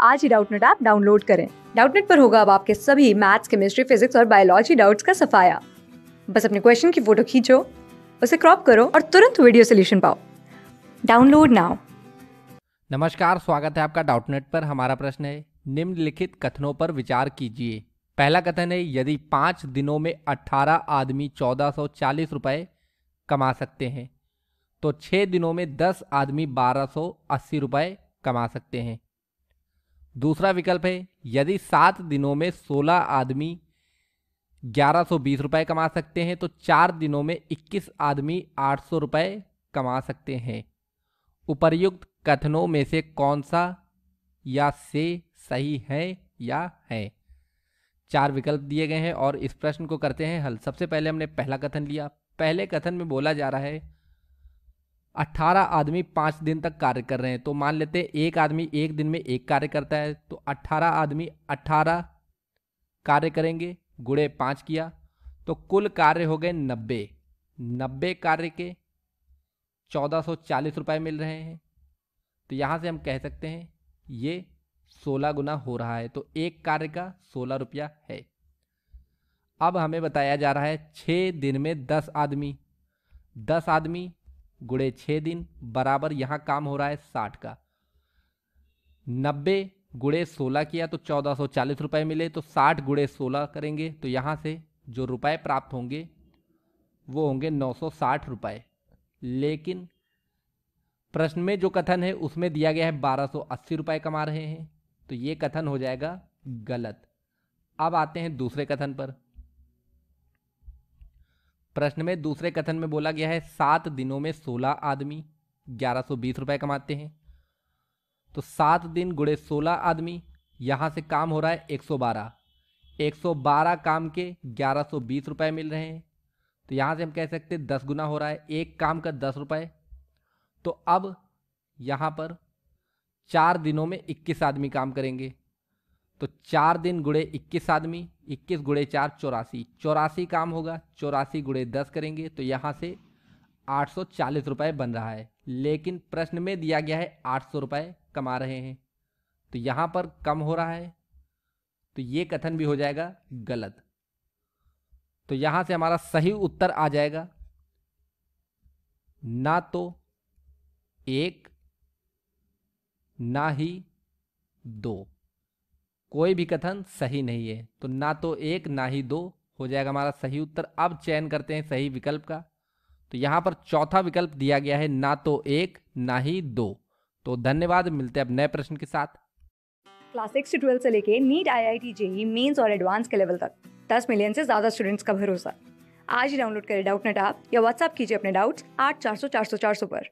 आज ही Doubtnut app download करें। Doubtnut पर होगा अब आपके सभी मैथ्स, केमिस्ट्री, फिजिक्स और बायोलॉजी डाउट्स का सफाया। बस अपने क्वेश्चन की फोटो खींचो, उसे क्रॉप करो और तुरंत वीडियो सोल्यूशन पाओ। Download now. नमस्कार, स्वागत है आपका डाउटनेट पर। हमारा प्रश्न है, निम्नलिखित कथनों पर विचार कीजिए। पहला कथन है, यदि 5 दिनों में 18 आदमी 1440 रुपए कमा सकते हैं तो 6 दिनों में 10 आदमी 1280 रुपए कमा सकते हैं। दूसरा विकल्प है, यदि 7 दिनों में 16 आदमी 1120 रुपए कमा सकते हैं तो 4 दिनों में 21 आदमी 800 रुपए कमा सकते हैं। उपर्युक्त कथनों में से कौन सा या से सही है या है? 4 विकल्प दिए गए हैं और इस प्रश्न को करते हैं हल। सबसे पहले हमने पहला कथन लिया। पहले कथन में बोला जा रहा है 18 आदमी 5 दिन तक कार्य कर रहे हैं, तो मान लेते हैं एक आदमी एक दिन में एक कार्य करता है, तो 18 आदमी 18 कार्य करेंगे, गुणे 5 किया तो कुल कार्य हो गए 90। 90 कार्य के 1440 रुपए मिल रहे हैं, तो यहां से हम कह सकते हैं ये 16 गुना हो रहा है, तो एक कार्य का 16 रुपया है। अब हमें बताया जा रहा है 6 दिन में 10 आदमी, 10 आदमी गुणे 6 दिन बराबर यहां काम हो रहा है 60 का। 90 गुणे 16 किया तो 1440 रुपए मिले, तो 60 गुणे 16 करेंगे तो यहां से जो रुपए प्राप्त होंगे वो होंगे 960 रुपए। लेकिन प्रश्न में जो कथन है उसमें दिया गया है 1280 रुपए कमा रहे हैं, तो ये कथन हो जाएगा गलत। अब आते हैं दूसरे कथन पर। प्रश्न में दूसरे कथन में बोला गया है 7 दिनों में 16 आदमी 1120 रुपए कमाते हैं, तो 7 दिन गुणे 16 आदमी, यहां से काम हो रहा है 112। 112 काम के 1120 रुपए मिल रहे हैं, तो यहां से हम कह सकते हैं 10 गुना हो रहा है, एक काम का 10 रुपए। तो अब यहां पर 4 दिनों में 21 आदमी काम करेंगे, तो 4 दिन गुणे 21 आदमी, 21 गुणे 4 84, 84 काम होगा, 84 गुणे 10 करेंगे तो यहां से 840 रुपए बन रहा है। लेकिन प्रश्न में दिया गया है 800 रुपए कमा रहे हैं, तो यहां पर कम हो रहा है, तो ये कथन भी हो जाएगा गलत। तो यहां से हमारा सही उत्तर आ जाएगा ना तो 1 ना ही 2। कोई भी कथन सही नहीं है, तो ना तो 1 ना ही 2 हो जाएगा हमारा सही उत्तर। अब चयन करते हैं सही विकल्प का, तो यहां पर चौथा विकल्प दिया गया है ना तो 1 ना ही 2। तो धन्यवाद, मिलते हैं अब नए प्रश्न के साथ। क्लास 6 से 12 से लेके नीट, IIT, जेईई मेंस और एडवांस के लेवल तक 10 मिलियन से ज्यादा स्टूडेंट्स का भरोसा। आज ही डाउनलोड करें डाउटनेट ऐप या व्हाट्सएप कीजिए अपने डाउट्स 8400 400 400 पर।